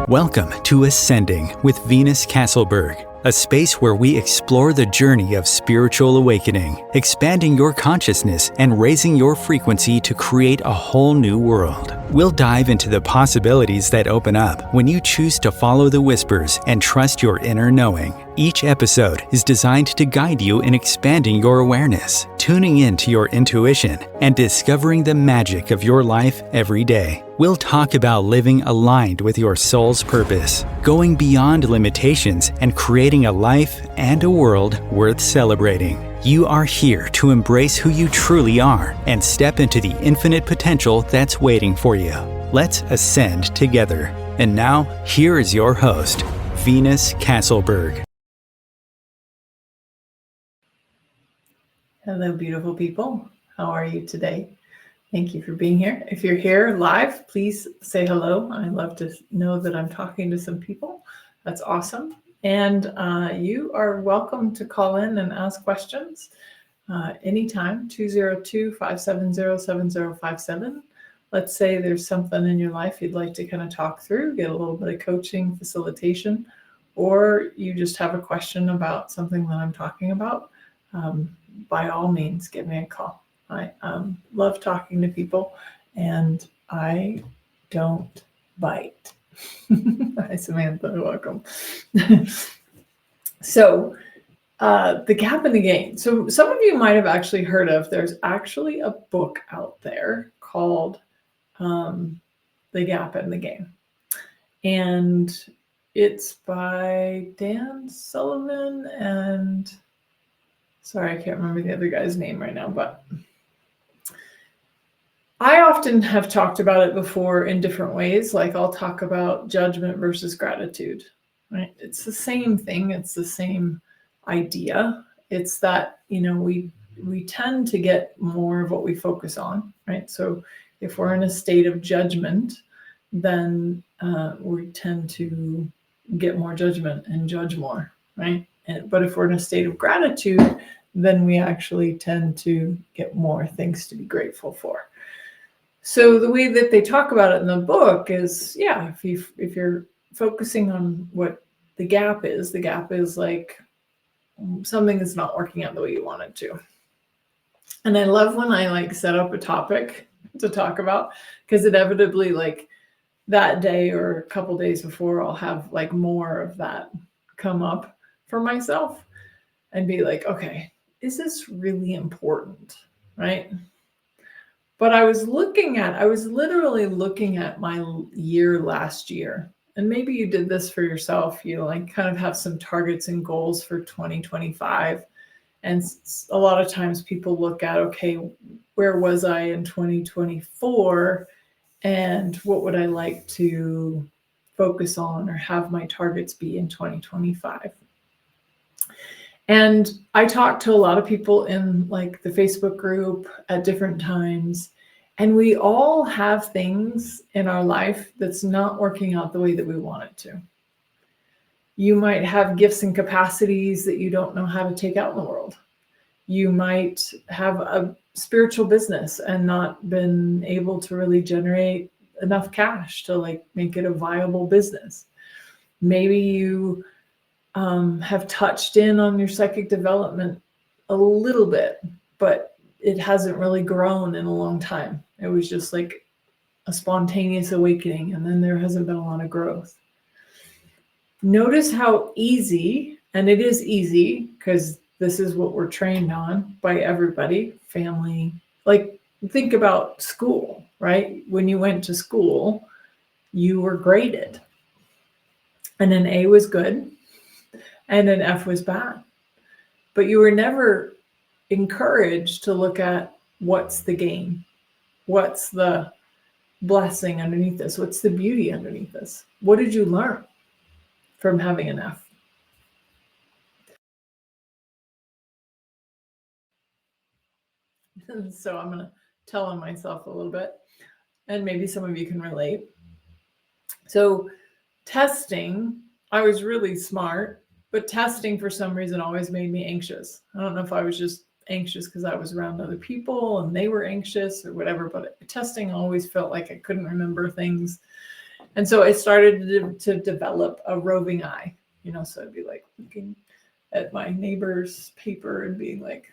Welcome to Ascending with Venus Castleberg, a space where we explore the journey of spiritual awakening, expanding your consciousness and raising your frequency to create a whole new world. We'll dive into the possibilities that open up when you choose to follow the whispers and trust your inner knowing. Each episode is designed to guide you in expanding your awareness, tuning into your intuition, and discovering the magic of your life every day. We'll talk about living aligned with your soul's purpose, going beyond limitations, and creating a life and a world worth celebrating. You are here to embrace who you truly are and step into the infinite potential that's waiting for you. Let's ascend together. And now, here is your host, Venus Castleberg. Hello, beautiful people. How are you today? Thank you for being here. If you're here live, please say hello. I love to know that I'm talking to some people. That's awesome. And you are welcome to call in and ask questions anytime, 202-570-7057. Let's say there's something in your life you'd like to kind of talk through, get a little bit of coaching, facilitation, or you just have a question about something that I'm talking about. By all means, give me a call. I love talking to people, and I don't bite. Hi, Samantha. Welcome. So, the gap in the gain. So some of you might have actually heard of, there's actually a book out there called The Gap in the Gain. And it's by Dan Sullivan and, sorry, I can't remember the other guy's name right now, but I often have talked about it before in different ways. Like I'll talk about judgment versus gratitude, right? It's the same thing. It's the same idea. It's that, we tend to get more of what we focus on, right? So if we're in a state of judgment, then we tend to get more judgment and judge more, right? But if we're in a state of gratitude, then we actually tend to get more things to be grateful for. So the way that they talk about it in the book is, if you're focusing on what the gap is like something that's not working out the way you want it to. And I love when I set up a topic to talk about, because inevitably that day or a couple days before, I'll have more of that come up for myself and be like, okay, is this really important, right? But I was literally looking at my year last year. And maybe you did this for yourself. You kind of have some targets and goals for 2025. And a lot of times people look at, okay, where was I in 2024? And what would I like to focus on or have my targets be in 2025? And I talked to a lot of people in the Facebook group at different times, and we all have things in our life that's not working out the way that we want it to. You might have gifts and capacities that you don't know how to take out in the world. You might have a spiritual business and not been able to really generate enough cash to make it a viable business. Maybe you have touched in on your psychic development a little bit, but it hasn't really grown in a long time. It was just a spontaneous awakening, and then there hasn't been a lot of growth. Notice how easy, and it is easy because this is what we're trained on by everybody, family. Think about school, right? When you went to school, you were graded, and an A was good and an F was bad. But you were never encouraged to look at what's the gain, what's the blessing underneath this, what's the beauty underneath this. What did you learn from having an F? So I'm going to tell on myself a little bit, and maybe some of you can relate. So testing, I was really smart, but testing for some reason always made me anxious. I don't know if I was just anxious because I was around other people and they were anxious or whatever, but testing always felt like I couldn't remember things. And so I started to develop a roving eye, so I'd be like looking at my neighbor's paper and being like,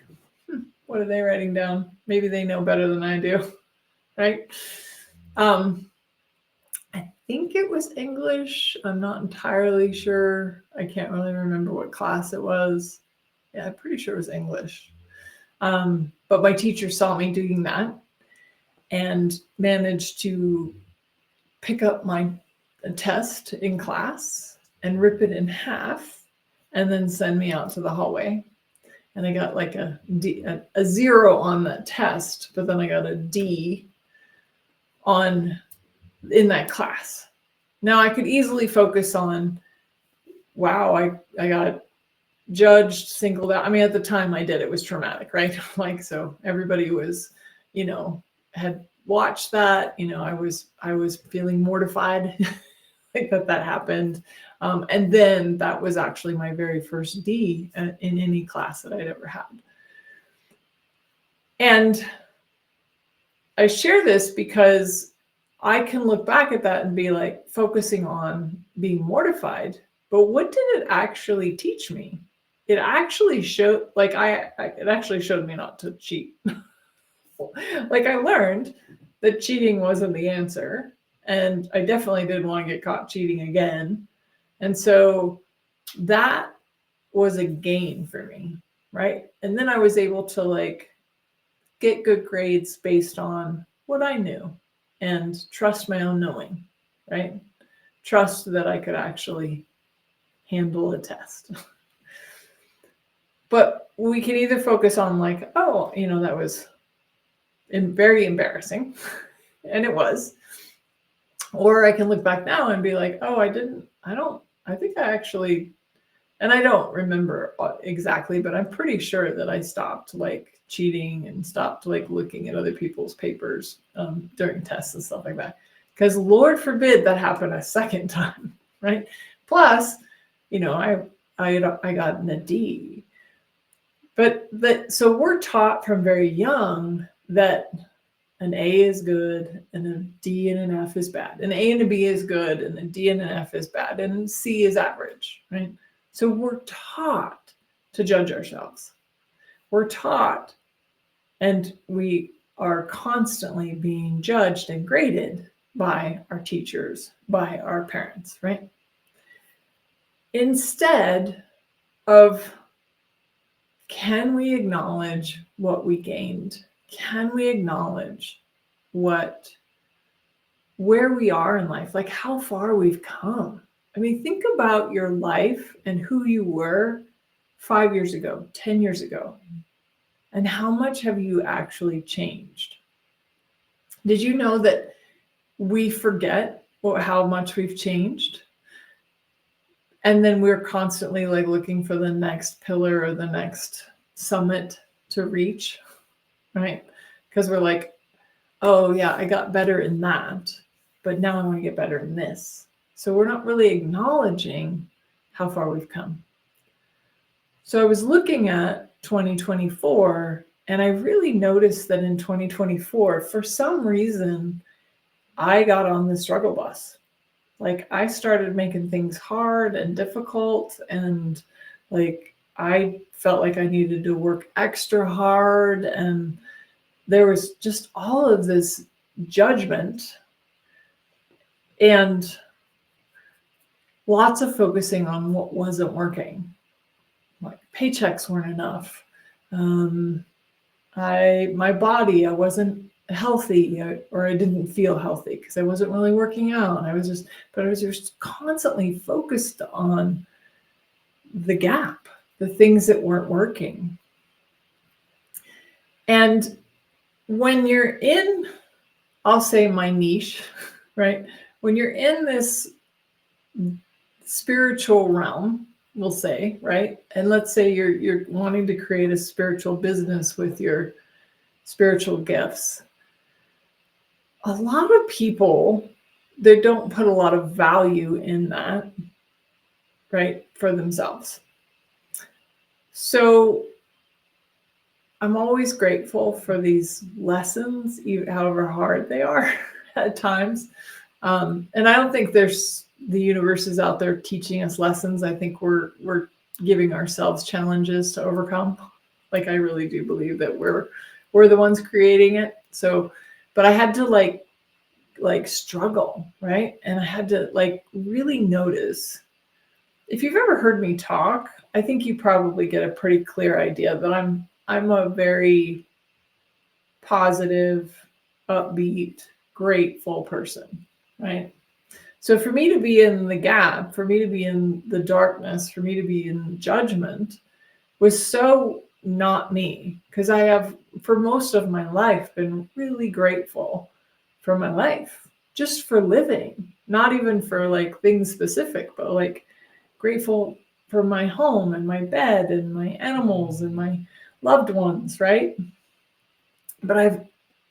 what are they writing down? Maybe they know better than I do, right? I think it was English. I'm not entirely sure. I can't really remember what class it was. Yeah, I'm pretty sure it was English. But my teacher saw me doing that and managed to pick up my test in class and rip it in half and then send me out to the hallway. And I got like a 0 on that test, but then I got a D in that class. Now I could easily focus on, wow, I got judged, singled out. I mean, at the time I did, it was traumatic, right? Like, so everybody was, had watched that, I was feeling mortified like that happened. And then that was actually my very first D in any class that I'd ever had. And I share this because I can look back at that and be like focusing on being mortified, but what did it actually teach me? It actually showed, it actually showed me not to cheat. Like I learned that cheating wasn't the answer, and I definitely didn't want to get caught cheating again. And so that was a gain for me, right? And then I was able to get good grades based on what I knew and trust my own knowing, right? Trust that I could actually handle a test. But we can either focus on that was very embarrassing, and it was, or I can look back now and be like, oh, I think I actually, and I don't remember exactly, but I'm pretty sure that I stopped cheating and stopped looking at other people's papers during tests and stuff like that. Because Lord forbid that happened a second time, right? Plus, I got a D. So we're taught from very young that an A is good and a D and an F is bad. An A and a B is good and a D and an F is bad and C is average, right? So we're taught to judge ourselves. We're taught, and we are constantly being judged and graded by our teachers, by our parents, right? Instead of, can we acknowledge what we gained? Can we acknowledge where we are in life, like how far we've come? I mean, think about your life and who you were 5 years ago, 10 years ago, and how much have you actually changed? Did you know that we forget how much we've changed? And then we're constantly looking for the next pillar or the next summit to reach, right? Because we're like, oh yeah, I got better in that, but now I want to get better in this. So we're not really acknowledging how far we've come. So I was looking at 2024, and I really noticed that in 2024, for some reason, I got on the struggle bus. I started making things hard and difficult, and I felt like I needed to work extra hard, and there was just all of this judgment and lots of focusing on what wasn't working. Paychecks weren't enough. My body, I wasn't healthy, or I didn't feel healthy because I wasn't really working out. I was just constantly focused on the gap, the things that weren't working. And when you're in, I'll say my niche, right? When you're in this spiritual realm, we'll say, right? And let's say you're wanting to create a spiritual business with your spiritual gifts. A lot of people, they don't put a lot of value in that, right, for themselves. So I'm always grateful for these lessons, however hard they are at times. And I don't think the universe is out there teaching us lessons. I think we're giving ourselves challenges to overcome. Like, I really do believe that we're the ones creating it. So, but I had to like struggle, right? And I had to like really notice. If you've ever heard me talk, I think you probably get a pretty clear idea that I'm a very positive, upbeat, grateful person, right? So for me to be in the gap, for me to be in the darkness, for me to be in judgment was so not me, because I have for most of my life been really grateful for my life, just for living, not even for like things specific, but like grateful for my home and my bed and my animals and my loved ones, right? But I've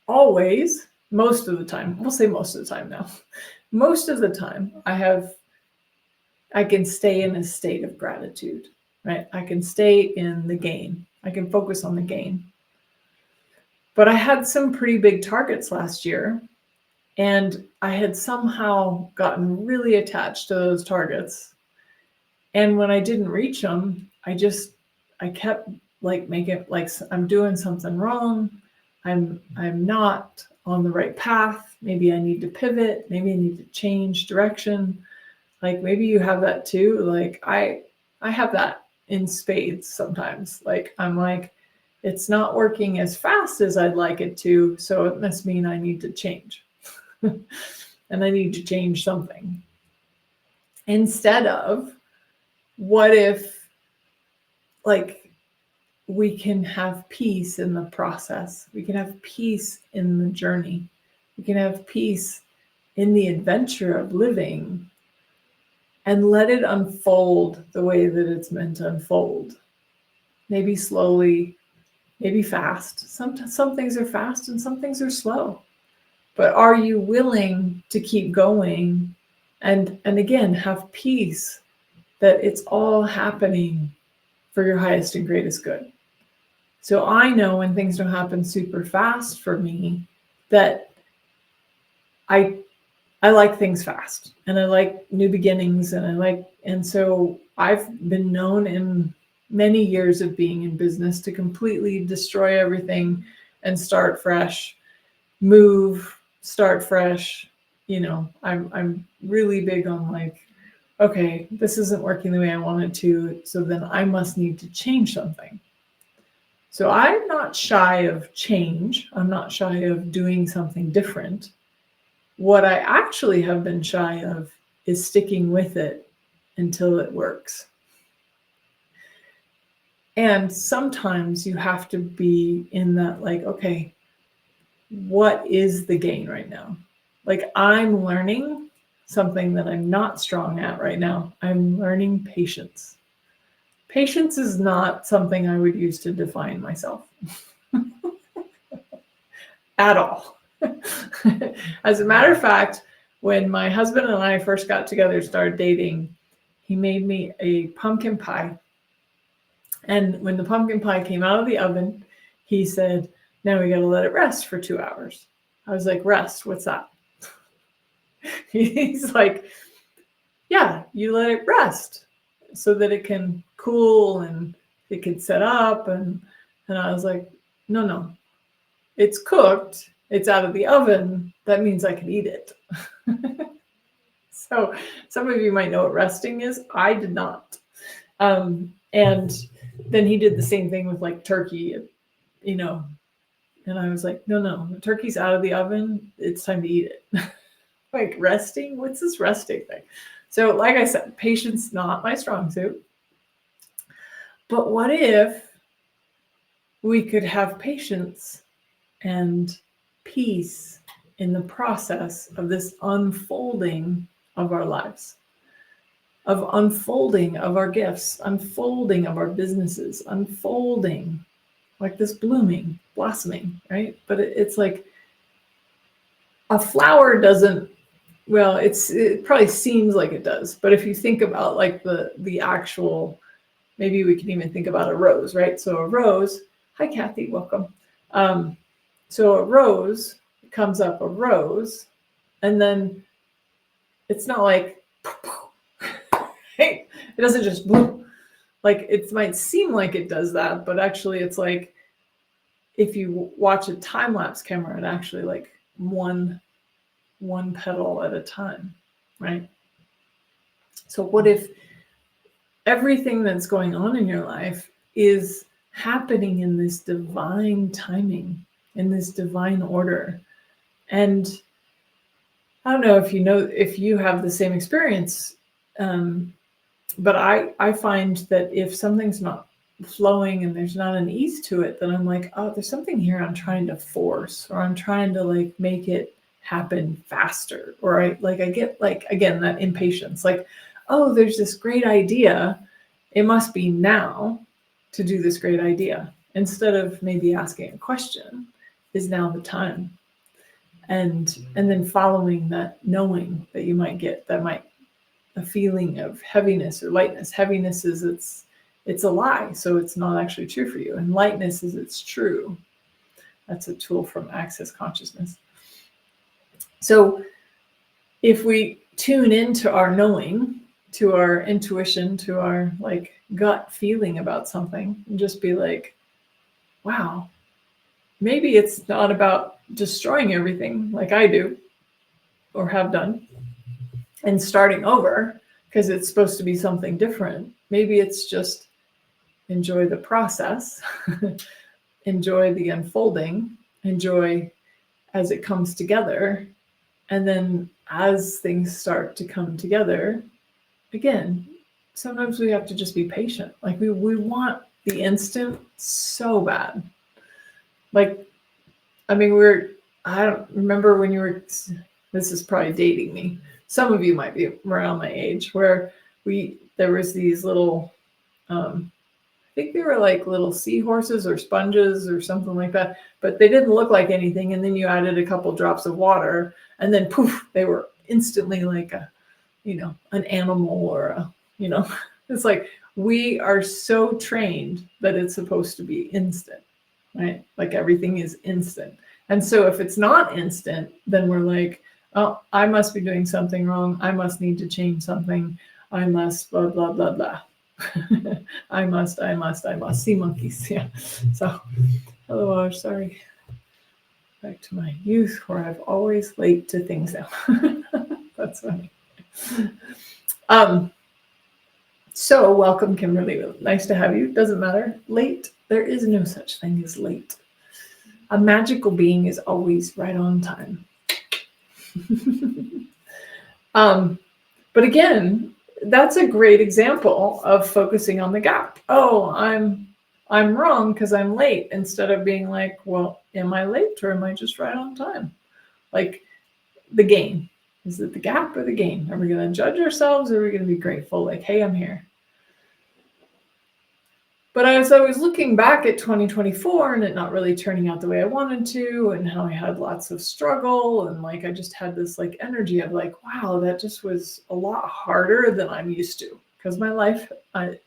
always, most of the time, we'll say most of the time now, most of the time I can stay in a state of gratitude, right? I can stay in the gain. I can focus on the gain. But I had some pretty big targets last year, and I had somehow gotten really attached to those targets. And when I didn't reach them, I kept like making like I'm doing something wrong. I'm not on the right path. Maybe I need to pivot. Maybe I need to change direction. Like maybe you have that too. Like I have that in spades sometimes. Like I'm like, it's not working as fast as I'd like it to, so it must mean I need to change. And I need to change something. Instead of, what if like we can have peace in the process? We can have peace in the journey. We can have peace in the adventure of living, and let it unfold the way that it's meant to unfold. Maybe slowly, maybe fast. Some things are fast and some things are slow. But are you willing to keep going and again have peace that it's all happening for your highest and greatest good? So I know when things don't happen super fast for me, that I like things fast, and I like new beginnings, and so I've been known in many years of being in business to completely destroy everything and start fresh, move, start fresh. You know, I'm really big on like, okay, this isn't working the way I want it to, so then I must need to change something. So I'm not shy of change. I'm not shy of doing something different. What I actually have been shy of is sticking with it until it works. And sometimes you have to be in that, like, okay, what is the gain right now? Like, I'm learning something that I'm not strong at right now. I'm learning patience. Patience is not something I would use to define myself at all. As a matter of fact, when my husband and I first got together, started dating, he made me a pumpkin pie. And when the pumpkin pie came out of the oven, he said, now we got to let it rest for 2 hours. I was like, rest? What's that? He's like, yeah, you let it rest so that it can cool and it can set up. And I was like, no, it's cooked. It's out of the oven. That means I can eat it. So some of you might know what resting is. I did not. And then he did the same thing with like turkey, you know, and I was like, no, the turkey's out of the oven. It's time to eat it. Like resting? What's this resting thing? So like I said, patience, not my strong suit. But what if we could have patience and peace in the process of this unfolding of our lives, of unfolding of our gifts, unfolding of our businesses, unfolding like this blooming, blossoming, right? But it's like a flower doesn't, well, it probably seems like it does, but if you think about like the actual, maybe we can even think about a rose, right? So a rose, hi Kathy, welcome. So a rose comes up a rose, and then it's not like, hey, it doesn't just bloop. Like it might seem like it does that, but actually it's like, if you watch a time-lapse camera, it actually like one petal at a time, right? So what if everything that's going on in your life is happening in this divine timing, in this divine order? And I don't know if you have the same experience, but I find that if something's not flowing and there's not an ease to it, then I'm like, oh, there's something here I'm trying to force, or I'm trying to like make it happen faster, or I get like, again, that impatience, like, oh, there's this great idea, it must be now to do this great idea, instead of maybe asking a question, is now the time? And then following that knowing that you might get, that might, a feeling of heaviness or lightness. Heaviness is it's a lie, so it's not actually true for you. And lightness is it's true. That's a tool from Access Consciousness. So if we tune into our knowing, to our intuition, to our like gut feeling about something, and just be like, wow, maybe it's not about destroying everything like I do or have done and starting over because it's supposed to be something different. Maybe it's just enjoy the process, enjoy the unfolding, enjoy as it comes together. And then as things start to come together, again, sometimes we have to just be patient. Like we want the instant so bad. Like, I mean, I don't remember when you were, this is probably dating me. Some of you might be around my age, where there was these little, I think they were like little seahorses or sponges or something like that, but they didn't look like anything. And then you added a couple drops of water and then poof, they were instantly like an animal or it's like, we are so trained that it's supposed to be instant, right? Like everything is instant. And so if it's not instant, then we're like, oh, I must be doing something wrong. I must need to change something. I must blah, blah, blah, blah. I must. Sea monkeys. Yeah. So, hello, sorry. Back to my youth where I've always late to things now. That's funny. So welcome, Kimberly. Nice to have you. Doesn't matter. Late. There is no such thing as late. A magical being is always right on time. But again, that's a great example of focusing on the gap. Oh, I'm wrong because I'm late, instead of being like, well, am I late or am I just right on time? Like the gain. Is it the gap or the gain? Are we going to judge ourselves, or are we going to be grateful? Like, hey, I'm here. But as I was looking back at 2024 and it not really turning out the way I wanted to, and how I had lots of struggle, and like I just had this like energy of like, wow, that just was a lot harder than I'm used to. Because my life,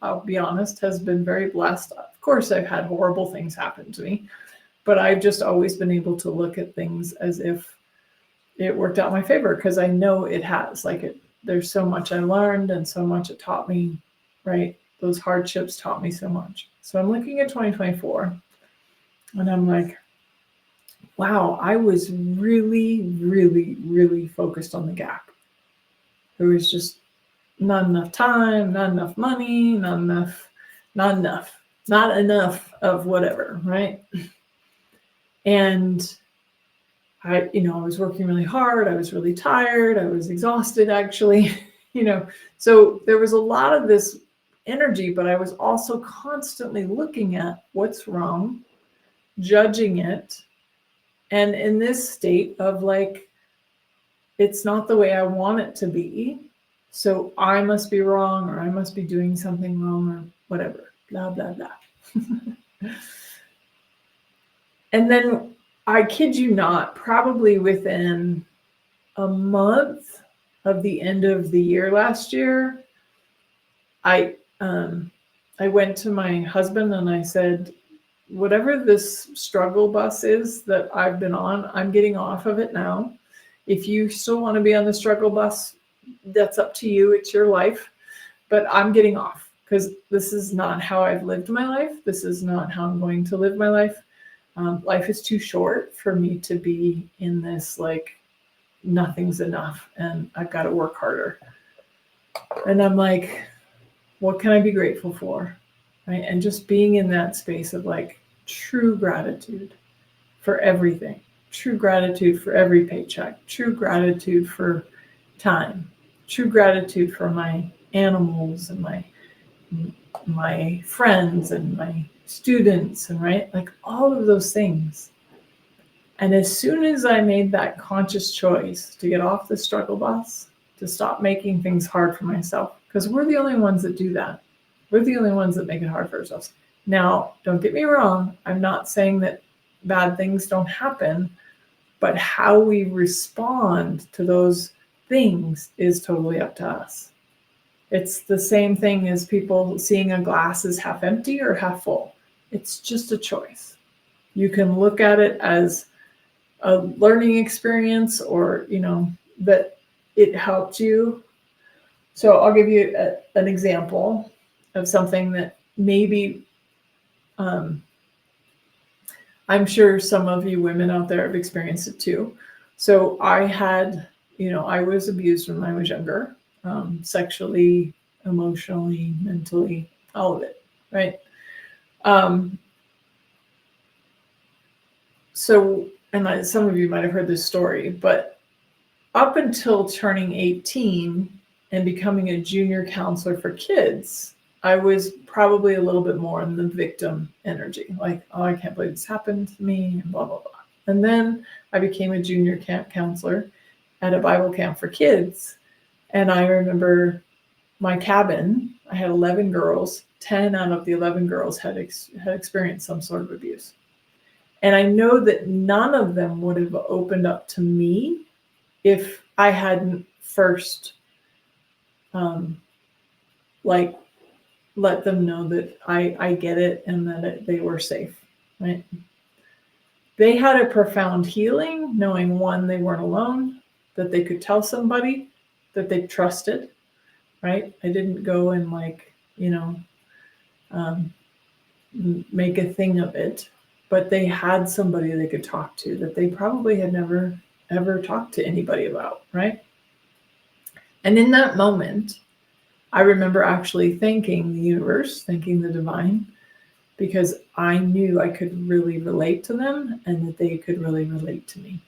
I'll be honest, has been very blessed. Of course, I've had horrible things happen to me, but I've just always been able to look at things as if it worked out in my favor, because I know it has. There's so much I learned and so much it taught me, right? Those hardships taught me so much. So I'm looking at 2024 and I'm like, wow, I was really, really, really focused on the gap. There was just not enough time, not enough money, not enough of whatever, right? And I was working really hard. I was really tired. I was exhausted, actually, so there was a lot of this energy, but I was also constantly looking at what's wrong, judging it, and in this state of like, it's not the way I want it to be, so I must be wrong, or I must be doing something wrong, or whatever, blah, blah, blah. And then, I kid you not, probably within a month of the end of the year last year, I went to my husband and I said, whatever this struggle bus is that I've been on, I'm getting off of it now. If you still want to be on the struggle bus, that's up to you. It's your life. But I'm getting off because this is not how I've lived my life. This is not how I'm going to live my life. Life is too short for me to be in this like nothing's enough and I've got to work harder. And I'm like, what can I be grateful for? Right. And just being in that space of like true gratitude for everything, true gratitude for every paycheck, true gratitude for time, true gratitude for my animals and my friends and my students, and right, like all of those things. And as soon as I made that conscious choice to get off the struggle bus, to stop making things hard for myself, because we're the only ones that do that. We're the only ones that make it hard for ourselves. Now, don't get me wrong. I'm not saying that bad things don't happen, but how we respond to those things is totally up to us. It's the same thing as people seeing a glass as half empty or half full. It's just a choice. You can look at it as a learning experience, or, that it helped you. So I'll give you an example of something that maybe, I'm sure some of you women out there have experienced it too. So I was abused when I was younger, sexually, emotionally, mentally, all of it, right? Some of you might have heard this story, but up until turning 18 and becoming a junior counselor for kids, I was probably a little bit more in the victim energy, like, oh, I can't believe this happened to me, and blah, blah, blah. And then I became a junior camp counselor at a Bible camp for kids. And I remember my cabin, I had 11 girls, 10 out of the 11 girls had experienced some sort of abuse. And I know that none of them would have opened up to me if I hadn't first, let them know that I get it and that they were safe, right? They had a profound healing, knowing, one, they weren't alone, that they could tell somebody, that they trusted, right? I didn't go and make a thing of it, but they had somebody they could talk to that they probably had never, ever talked to anybody about, right? And in that moment, I remember actually thanking the universe, thanking the divine, because I knew I could really relate to them and that they could really relate to me.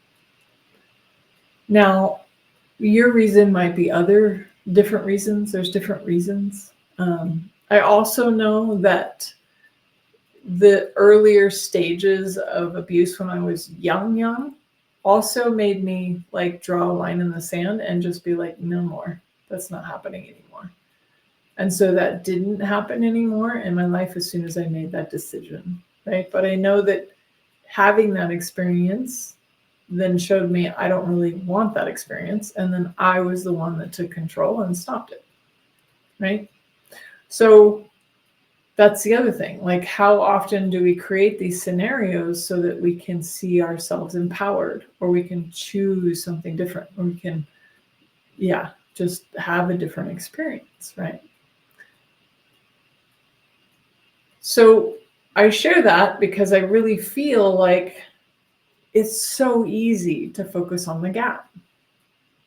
Now, your reason might be different reasons. There's different reasons. I also know that the earlier stages of abuse when I was young, also made me like draw a line in the sand and just be like, no more. That's not happening anymore. And so that didn't happen anymore in my life as soon as I made that decision, right? But I know that having that experience then showed me I don't really want that experience. And then I was the one that took control and stopped it, right? So that's the other thing. Like, how often do we create these scenarios so that we can see ourselves empowered, or we can choose something different, or we can, just have a different experience, right? So I share that because I really feel like it's so easy to focus on the gap.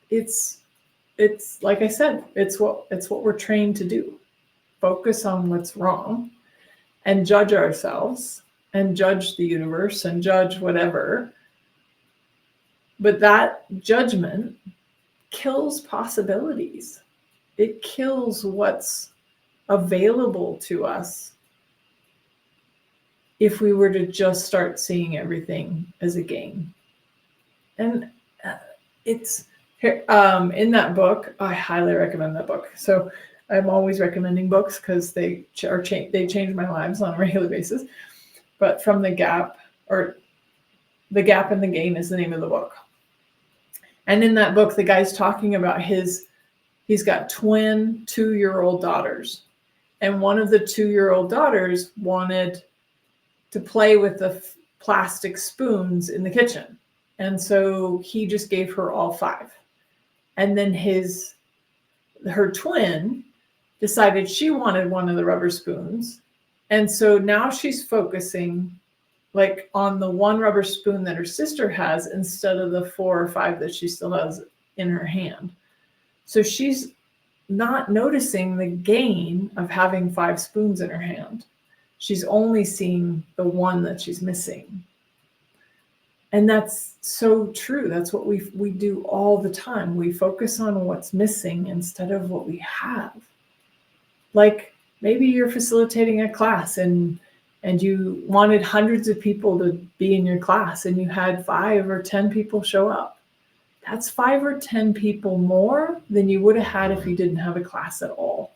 It's like I said, it's what we're trained to do. Focus on what's wrong and judge ourselves and judge the universe and judge whatever. But that judgment kills possibilities. It kills what's available to us if we were to just start seeing everything as a game. And it's in that book, I highly recommend that book. So I'm always recommending books because they change my lives on a regular basis. But From the Gap, or The Gap and the Gain is the name of the book. And in that book, the guy's talking about he's got twin 2-year-old daughters. And one of the 2-year-old daughters wanted to play with the plastic spoons in the kitchen. And so he just gave her all 5. And then his her twin decided she wanted one of the rubber spoons. And so now she's focusing like on the one rubber spoon that her sister has instead of the 4 or 5 that she still has in her hand. So she's not noticing the gain of having 5 spoons in her hand. She's only seeing the one that she's missing. And that's so true. That's what we do all the time. We focus on what's missing instead of what we have. Like maybe you're facilitating a class and you wanted hundreds of people to be in your class and you had 5 or 10 people show up. That's 5 or 10 people more than you would have had if you didn't have a class at all.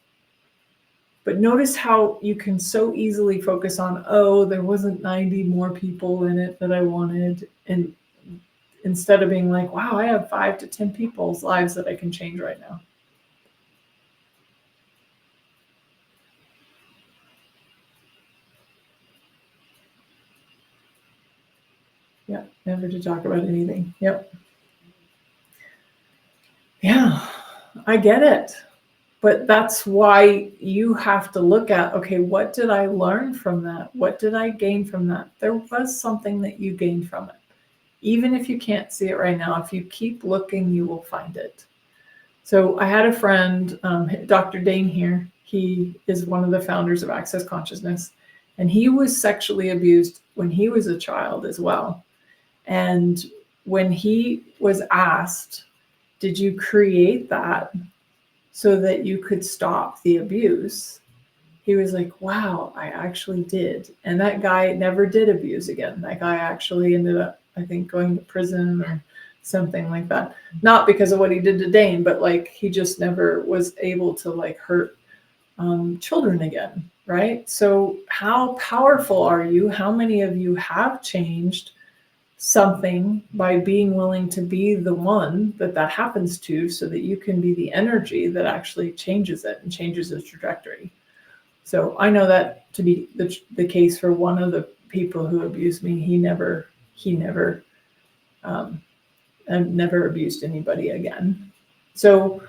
But notice how you can so easily focus on, oh, there wasn't 90 more people in it that I wanted. And instead of being like, wow, I have 5 to 10 people's lives that I can change right now. Yeah, never to talk about anything. Yep. Yeah, I get it. But that's why you have to look at, okay, what did I learn from that? What did I gain from that? There was something that you gained from it. Even if you can't see it right now, if you keep looking, you will find it. So I had a friend, Dr. Dane here. He is one of the founders of Access Consciousness. And he was sexually abused when he was a child as well. And when he was asked, did you create that so that you could stop the abuse? He was like, wow, I actually did. And that guy never did abuse again. That guy actually ended up, I think, going to prison or something like that. Not because of what he did to Dane, but like he just never was able to like hurt children again, right? So how powerful are you? How many of you have changed something by being willing to be the one that happens to, so that you can be the energy that actually changes it and changes its trajectory? So I know that to be the case for one of the people who abused me. He never abused anybody again. So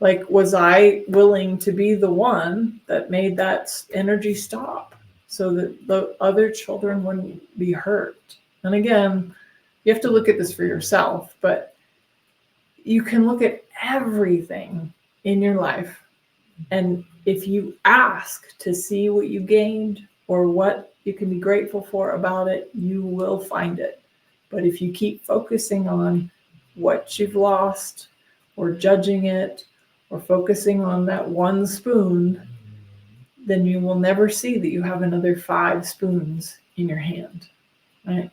like, was I willing to be the one that made that energy stop so that the other children wouldn't be hurt? And again, you have to look at this for yourself, but you can look at everything in your life. And if you ask to see what you gained or what you can be grateful for about it, you will find it. But if you keep focusing on what you've lost or judging it or focusing on that one spoon, then you will never see that you have another 5 spoons in your hand, right?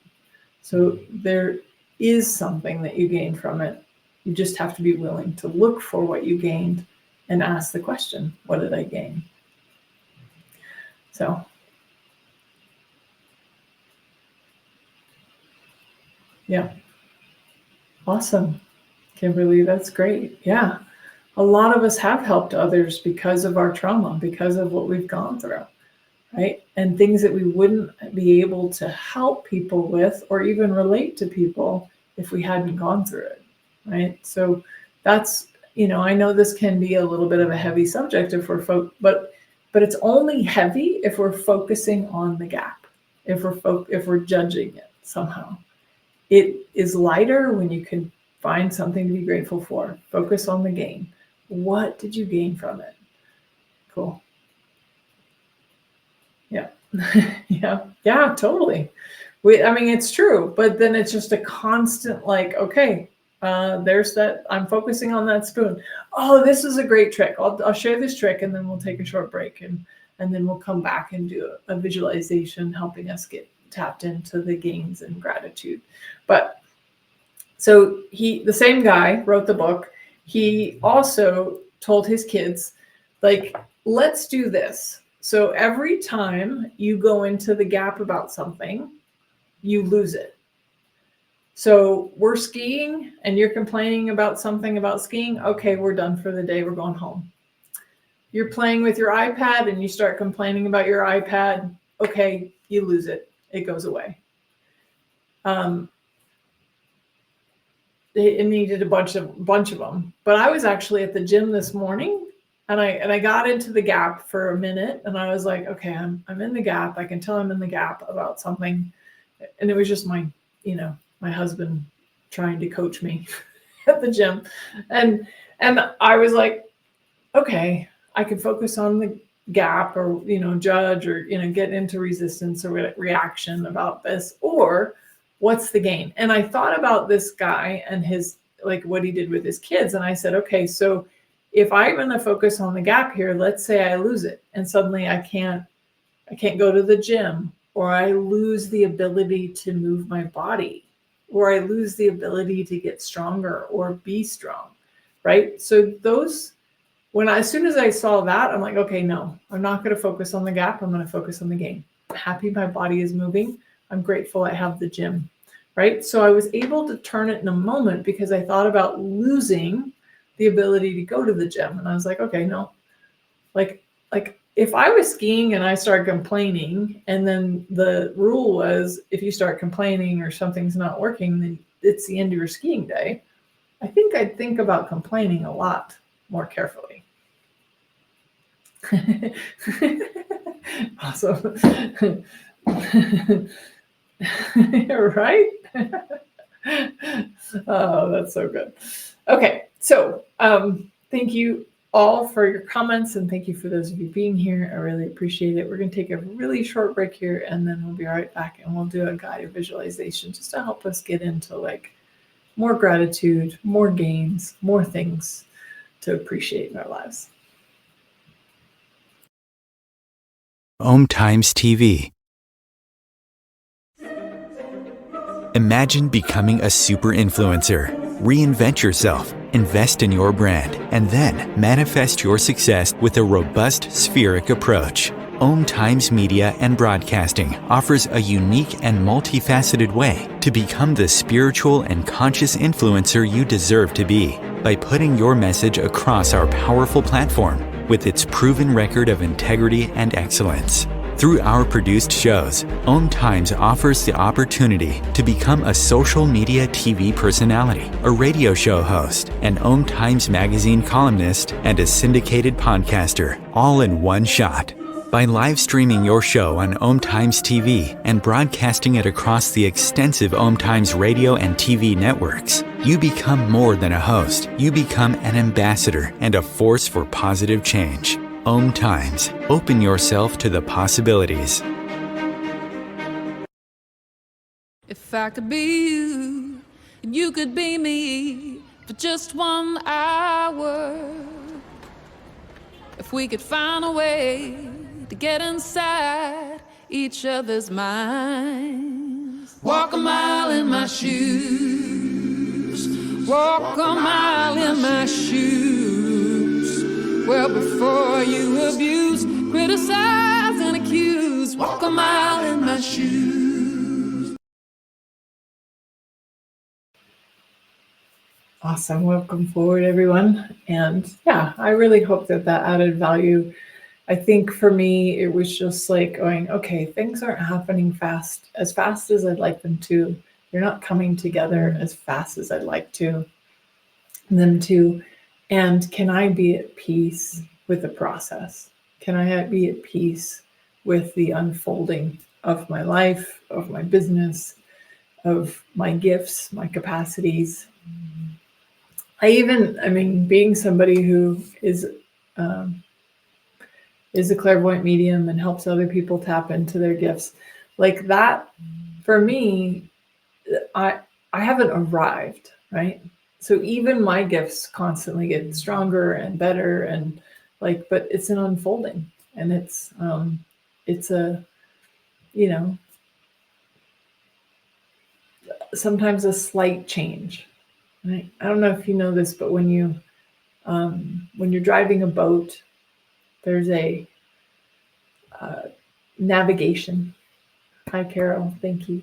So there is something that you gain from it. You just have to be willing to look for what you gained and ask the question, what did I gain? So, yeah. Awesome. Kimberly, that's great. Yeah. A lot of us have helped others because of our trauma, because of what we've gone through, right? And things that we wouldn't be able to help people with or even relate to people if we hadn't gone through it, right? So that's, I know this can be a little bit of a heavy subject if we're but it's only heavy if we're focusing on the gap, if we're judging it somehow. It is lighter when you can find something to be grateful for. Focus on the gain. What did you gain from it? Cool. Yeah. Yeah, totally. It's true, but then it's just a constant like, okay, there's that, I'm focusing on that spoon. Oh, this is a great trick. I'll share this trick and then we'll take a short break and then we'll come back and do a visualization helping us get tapped into the gains and gratitude. But so the same guy wrote the book. He also told his kids, like, let's do this. So every time you go into the gap about something, you lose it. So we're skiing and you're complaining about something about skiing. Okay, we're done for the day. We're going home. You're playing with your iPad and you start complaining about your iPad. Okay, you lose it. It goes away. It needed a bunch of them. But I was actually at the gym this morning And I got into the gap for a minute, and I was like, okay, I'm in the gap. I can tell I'm in the gap about something. And it was just my husband trying to coach me at the gym. And I was like, okay, I can focus on the gap, or judge, or get into resistance or reaction about this, or what's the gain? And I thought about this guy and his, like, what he did with his kids, and I said, okay, so if I'm going to focus on the gap here, let's say I lose it and suddenly I can't go to the gym, or I lose the ability to move my body, or I lose the ability to get stronger or be strong, right? So those, as soon as I saw that, I'm like, okay, no, I'm not going to focus on the gap. I'm going to focus on the gain. I'm happy my body is moving. I'm grateful I have the gym, right? So I was able to turn it in a moment because I thought about losing the ability to go to the gym. And I was like, okay, no, like if I was skiing and I started complaining, and then the rule was, if you start complaining or something's not working, then it's the end of your skiing day. I think I'd think about complaining a lot more carefully. Awesome. Right? Oh, that's so good. Okay, so thank you all for your comments, and thank you for those of you being here. I really appreciate it. We're going to take a really short break here, and then we'll be right back, and we'll do a guided visualization just to help us get into like more gratitude, more gains, more things to appreciate in our lives. Om Times TV. Imagine becoming a super influencer. Reinvent yourself, invest in your brand, and then manifest your success with a robust spheric approach. Om Times Media and Broadcasting offers a unique and multifaceted way to become the spiritual and conscious influencer you deserve to be by putting your message across our powerful platform with its proven record of integrity and excellence. Through our produced shows, Om Times offers the opportunity to become a social media TV personality, a radio show host, an Om Times magazine columnist, and a syndicated podcaster, all in one shot. By live streaming your show on Om Times TV and broadcasting it across the extensive Om Times radio and TV networks, you become more than a host. You become an ambassador and a force for positive change. Om Times. Open yourself to the possibilities. If I could be you, and you could be me for just 1 hour. If we could find a way to get inside each other's minds. Walk a mile in my shoes. Walk a mile in my shoes. Well, before you abuse, criticize, and accuse, walk a mile in my shoes. Awesome. Welcome forward, everyone. And yeah, I really hope that added value. I think for me, it was just like going, okay, things aren't happening as fast as I'd like them to. They're not coming together as fast as I'd like them to. And can I be at peace with the process? Can I be at peace with the unfolding of my life, of my business, of my gifts, my capacities? Being somebody who is a clairvoyant medium and helps other people tap into their gifts, like that, for me, I haven't arrived, right? So even my gifts constantly get stronger and better, and but it's an unfolding, and it's a, sometimes a slight change. Right? I don't know if you know this, but when you're driving a boat, there's a navigation. Hi, Carol. Thank you.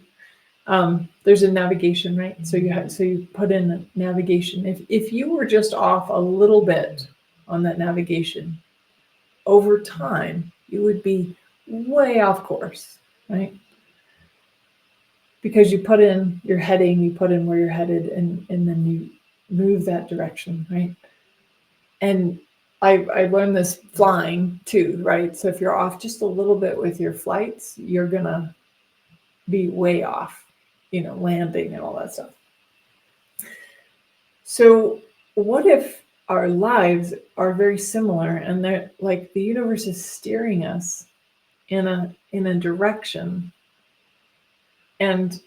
There's a navigation, right? So you put in a navigation. If you were just off a little bit on that navigation, over time, you would be way off course, right? Because you put in your heading, you put in where you're headed, and then you move that direction, right? And I learned this flying too, right? So if you're off just a little bit with your flights, you're gonna be way off, landing and all that stuff. So what if our lives are very similar and they're like the universe is steering us in a direction and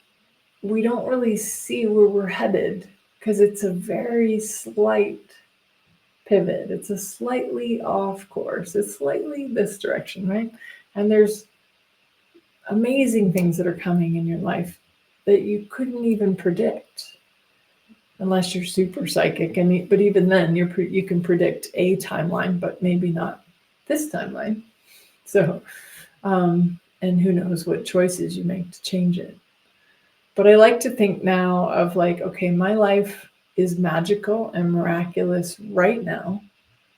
we don't really see where we're headed because it's a very slight pivot. It's a slightly off course. It's slightly this direction, right? And there's amazing things that are coming in your life that you couldn't even predict unless you're super psychic. But even then, you can predict a timeline, but maybe not this timeline. So, and who knows what choices you make to change it. But I like to think now of like, okay, my life is magical and miraculous right now,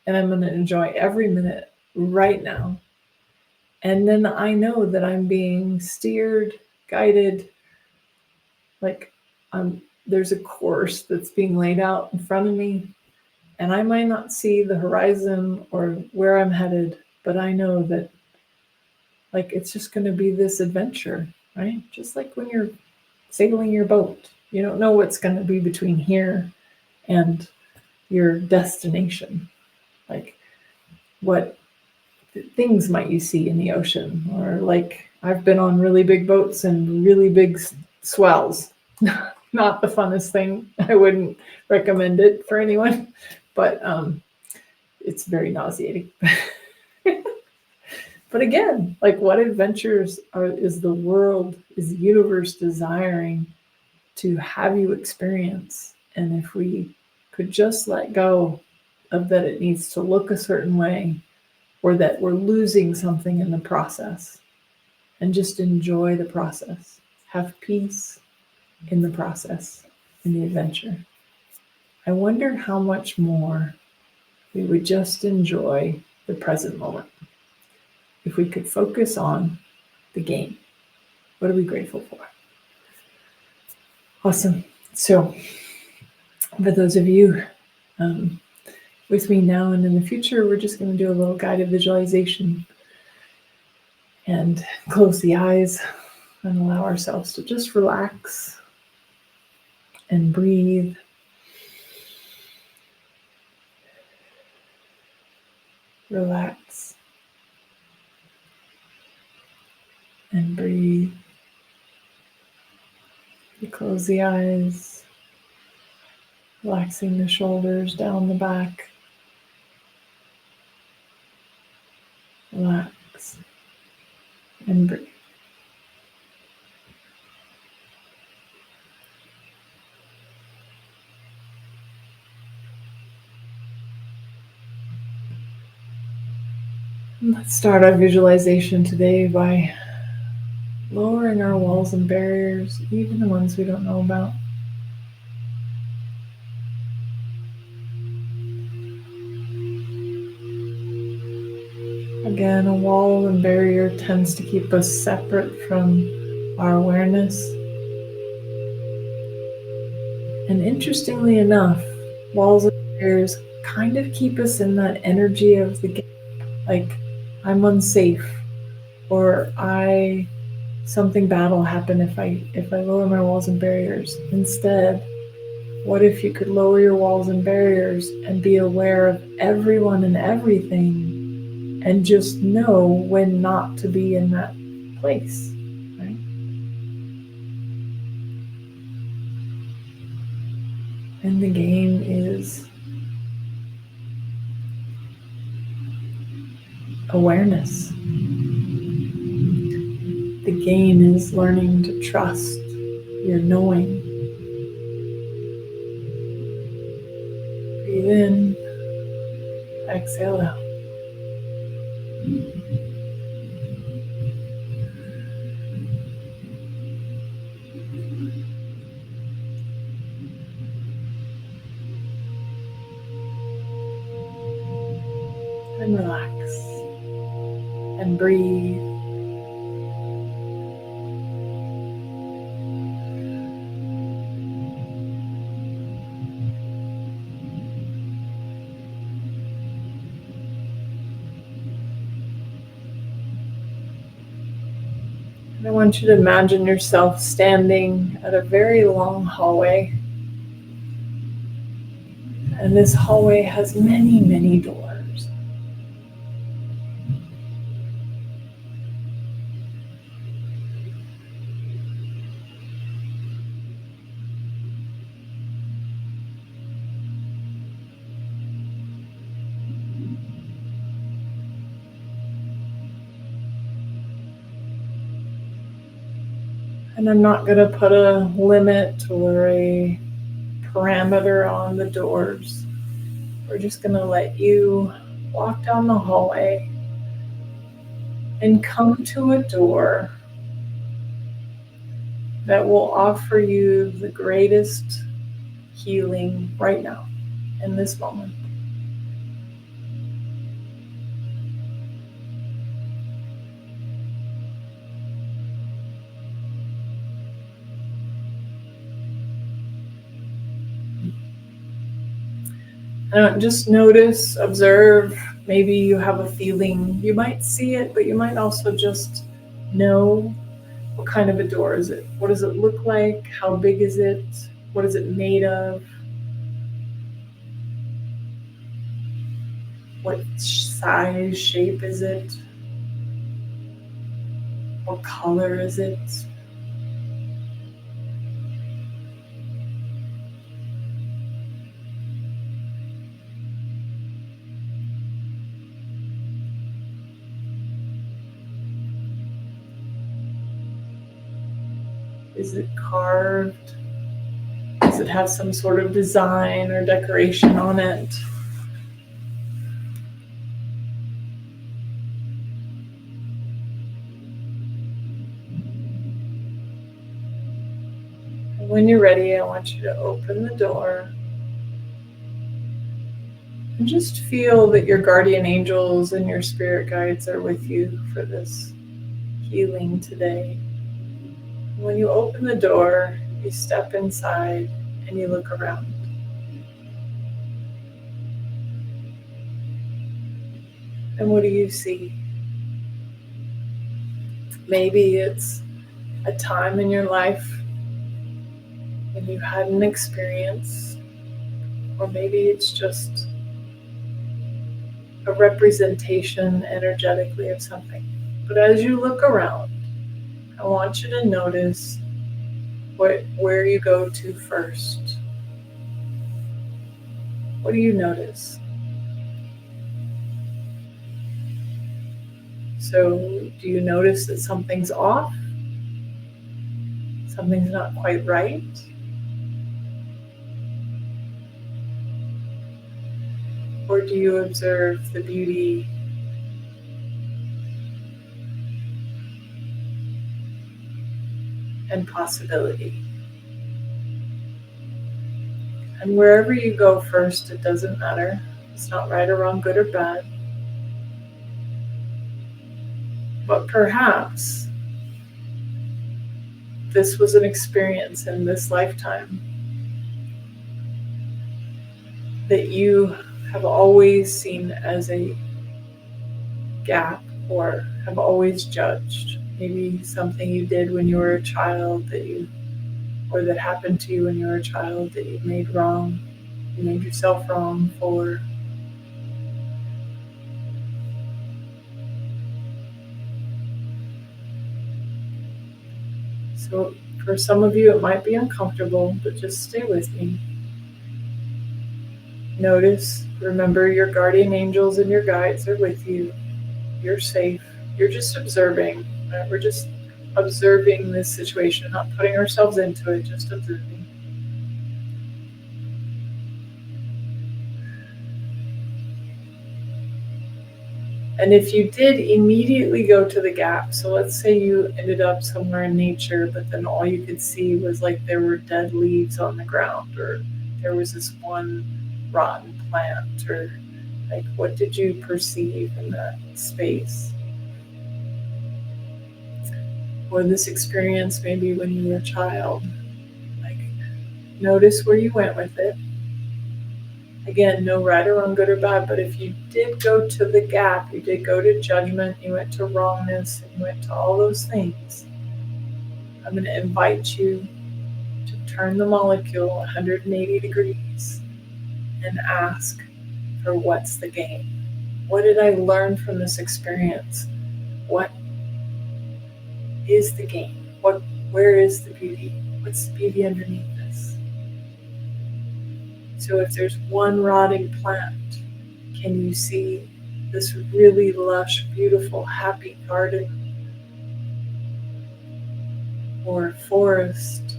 and I'm going to enjoy every minute right now. And then I know that I'm being steered, guided, like there's a course that's being laid out in front of me, and I might not see the horizon or where I'm headed, but I know that like it's just going to be this adventure, right? Just like when you're sailing your boat, you don't know what's going to be between here and your destination. Like what things might you see in the ocean, or like I've been on really big boats and really big swells. Not the funnest thing. I wouldn't recommend it for anyone, but it's very nauseating. But again, like what adventures is the universe desiring to have you experience? And if we could just let go of that it needs to look a certain way, or that we're losing something in the process, and just enjoy the process, have peace in the process, in the adventure. I wonder how much more we would just enjoy the present moment if we could focus on the game. What are we grateful for? Awesome. So for those of you with me now and in the future, we're just going to do a little guided visualization and close the eyes and allow ourselves to just relax and breathe. Relax and breathe. You close the eyes, relaxing the shoulders down the back. Relax and breathe. Let's start our visualization today by lowering our walls and barriers, even the ones we don't know about. Again, a wall and barrier tends to keep us separate from our awareness. And interestingly enough, walls and barriers kind of keep us in that energy of the game. Like, I'm unsafe, or something bad will happen if I lower my walls and barriers. Instead, what if you could lower your walls and barriers and be aware of everyone and everything, and just know when not to be in that place, right? And the game is awareness. The game is learning to trust your knowing. Breathe in, exhale out. And relax and breathe. And I want you to imagine yourself standing at a very long hallway. And this hallway has many, many doors. And I'm not going to put a limit or a parameter on the doors. We're just going to let you walk down the hallway and come to a door that will offer you the greatest healing right now, in this moment. Just notice, observe. Maybe you have a feeling. You might see it, but you might also just know what kind of a door is it. What does it look like? How big is it? What is it made of? What size, shape is it? What color is it? Is it carved? Does it have some sort of design or decoration on it? And when you're ready, I want you to open the door and just feel that your guardian angels and your spirit guides are with you for this healing today. When you open the door, you step inside and you look around. And what do you see? Maybe it's a time in your life when you had an experience, or maybe it's just a representation energetically of something. But as you look around, I want you to notice where you go to first. What do you notice? So, do you notice that something's off? Something's not quite right? Or do you observe the beauty and possibility? And wherever you go first, it doesn't matter. It's not right or wrong, good or bad. But perhaps this was an experience in this lifetime that you have always seen as a gap or have always judged. Maybe something you did when you were a child or that happened to you when you were a child that you made wrong, you made yourself wrong for. So for some of you, it might be uncomfortable, but just stay with me. Notice, remember your guardian angels and your guides are with you. You're safe. You're just observing. Right? We're just observing this situation, not putting ourselves into it, just observing. And if you did immediately go to the gap, so let's say you ended up somewhere in nature, but then all you could see was like there were dead leaves on the ground, or there was this one rotten plant, or like what did you perceive in that space? Or this experience maybe when you were a child, like notice where you went with it. Again, no right or wrong, good or bad, but if you did go to the gap, you did go to judgment, you went to wrongness, and you went to all those things, I'm going to invite you to turn the molecule 180 degrees and ask for what's the gain? What did I learn from this experience? What is the gain? Where is the beauty? What's the beauty underneath this? So if there's one rotting plant, can you see this really lush, beautiful, happy garden or forest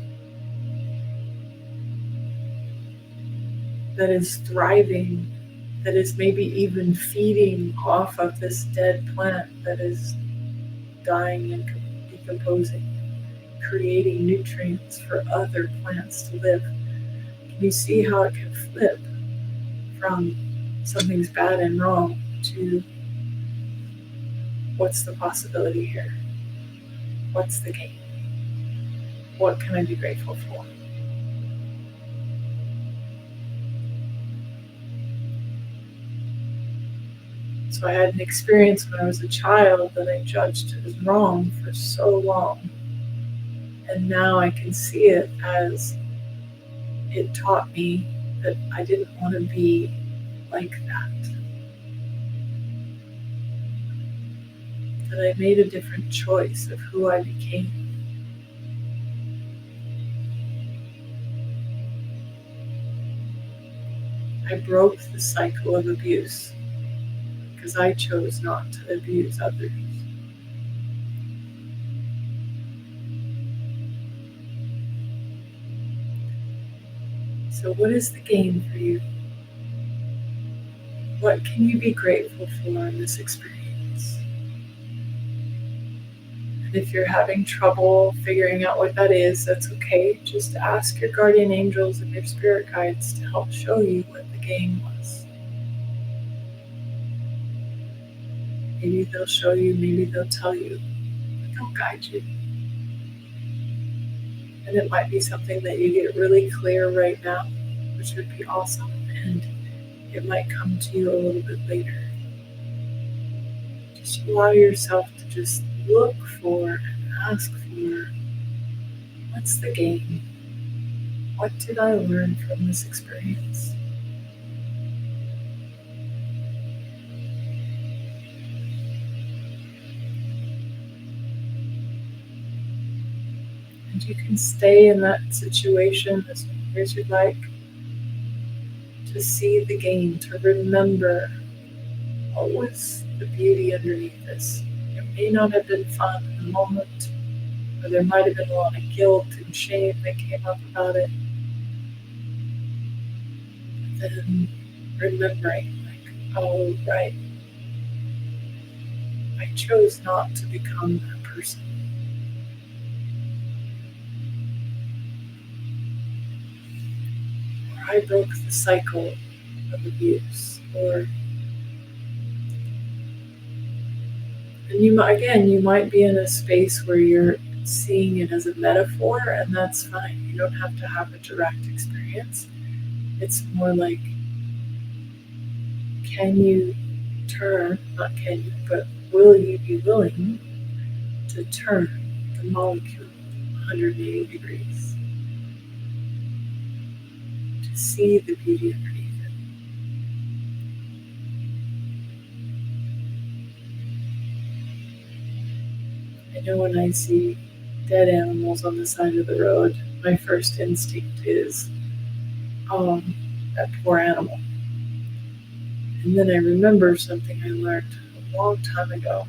that is thriving, that is maybe even feeding off of this dead plant that is dying and decomposing, creating nutrients for other plants to live? Can you see how it can flip from something's bad and wrong to what's the possibility here? What's the gain? What can I be grateful for? So I had an experience when I was a child that I judged as wrong for so long. And now I can see it as it taught me that I didn't want to be like that. That I made a different choice of who I became. I broke the cycle of abuse because I chose not to abuse others. So what is the gain for you? What can you be grateful for in this experience? And if you're having trouble figuring out what that is, that's okay. Just ask your guardian angels and your spirit guides to help show you what the gain was. Maybe they'll show you, maybe they'll tell you, but they'll guide you. And it might be something that you get really clear right now, which would be awesome. And it might come to you a little bit later. Just allow yourself to just look for and ask for, what's the gain? What did I learn from this experience? And you can stay in that situation as long as you like, to see the gain, to remember what was the beauty underneath this. It may not have been fun in the moment, or there might have been a lot of guilt and shame that came up about it. But then remembering, like, oh, right, I chose not to become that person. Or I broke the cycle of abuse, or and you might be in a space where you're seeing it as a metaphor, and that's fine. You don't have to have a direct experience. It's more like, can you turn, not can you, but will you be willing to turn the molecule 180 degrees to see the beauty underneath it? I know when I see dead animals on the side of the road, my first instinct is, oh, that poor animal. And then I remember something I learned a long time ago,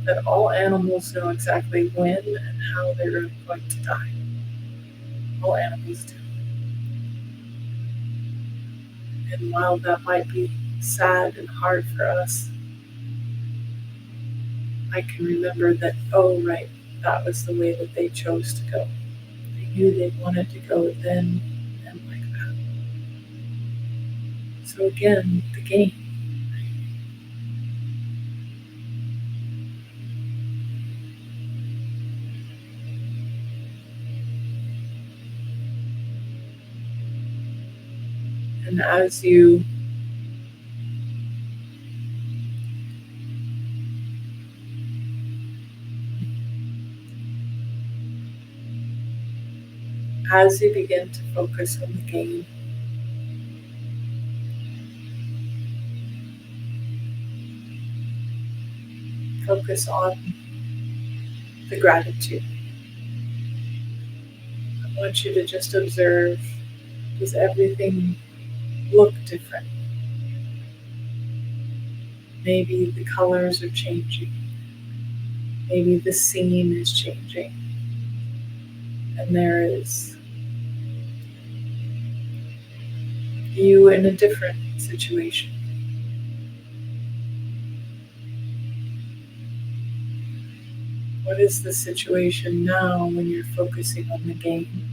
that all animals know exactly when and how they're going to die. All animals do. And while that might be sad and hard for us, I can remember that, oh, right, that was the way that they chose to go. They knew they wanted to go then and like that. So again, the gain. And as you as you begin to focus on the gain, focus on the gratitude. I want you to just observe, does everything look different? Maybe the colors are changing. Maybe the scene is changing. And there is you in a different situation. What is the situation now when you're focusing on the gain?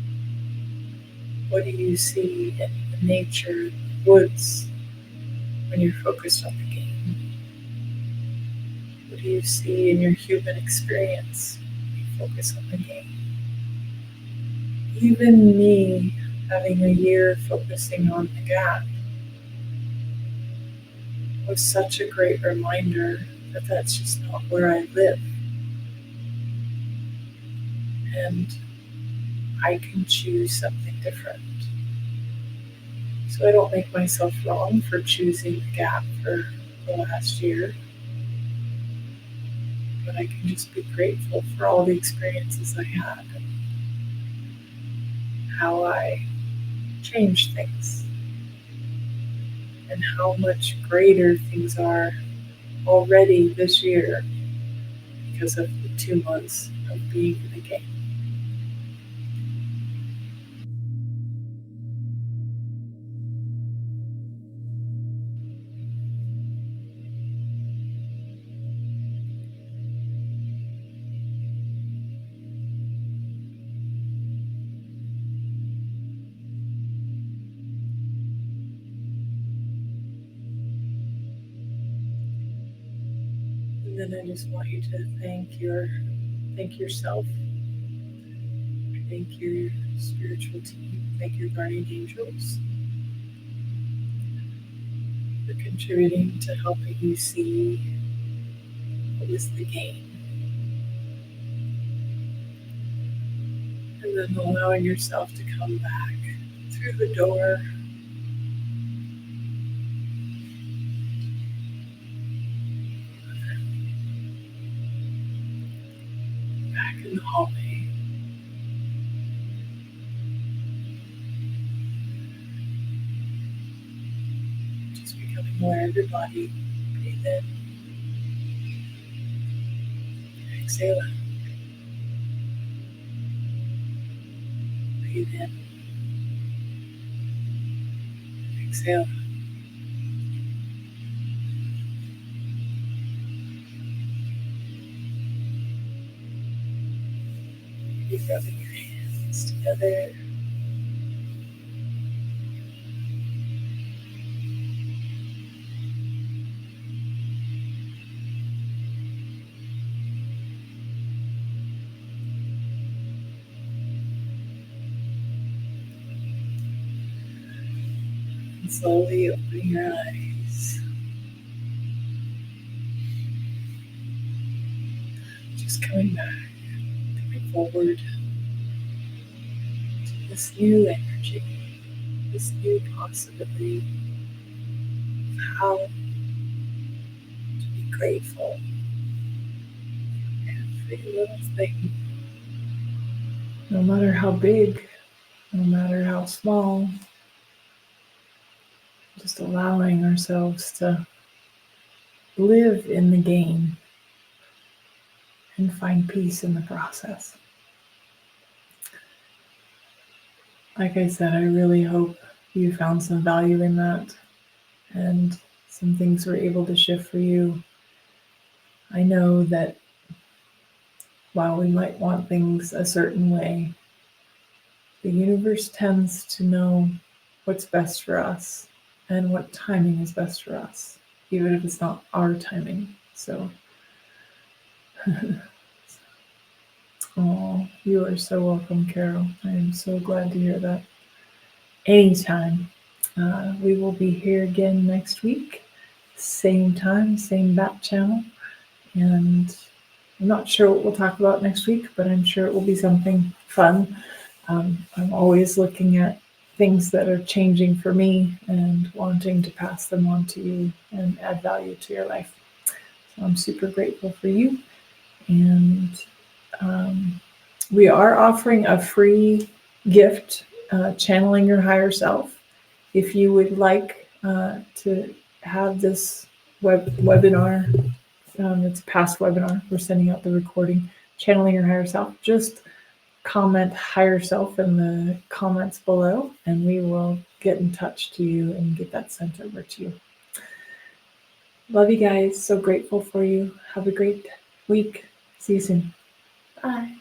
What do you see in the nature, the woods, when you're focused on the gain? What do you see in your human experience when you focus on the gain? Even me, having a year focusing on the gap, was such a great reminder that that's just not where I live. And I can choose something different. So I don't make myself wrong for choosing the gap for the last year. But I can just be grateful for all the experiences I had and how I changed things and how much greater things are already this year because of the 2 months of being in the game. And then I just want you to thank yourself, thank your spiritual team, thank your guardian angels for contributing to helping you see what is the gain. And then allowing yourself to come back through the door. Back in the hallway. Just becoming aware of your body. Breathe in. Exhale out. Breathe in. Exhale out. Maybe rubbing your hands together. And slowly opening your eyes. Just coming back, coming forward to this new energy, this new possibility of how to be grateful for every little thing, no matter how big, no matter how small. Just allowing ourselves to live in the gain and find peace in the process. Like I said, I really hope you found some value in that and some things were able to shift for you. I know that while we might want things a certain way, the universe tends to know what's best for us and what timing is best for us, even if it's not our timing. So, oh, you are so welcome, Carol. I am so glad to hear that. Anytime. We will be here again next week, same time, same bat channel. And I'm not sure what we'll talk about next week, but I'm sure it will be something fun. I'm always looking at things that are changing for me and wanting to pass them on to you and add value to your life. So I'm super grateful for you. And we are offering a free gift, Channeling Your Higher Self. If you would like to have this webinar, it's a past webinar, we're sending out the recording, Channeling Your Higher Self, just comment higher self in the comments below, and we will get in touch to you and get that sent over to you. Love you guys. So grateful for you. Have a great week. See you soon. Bye.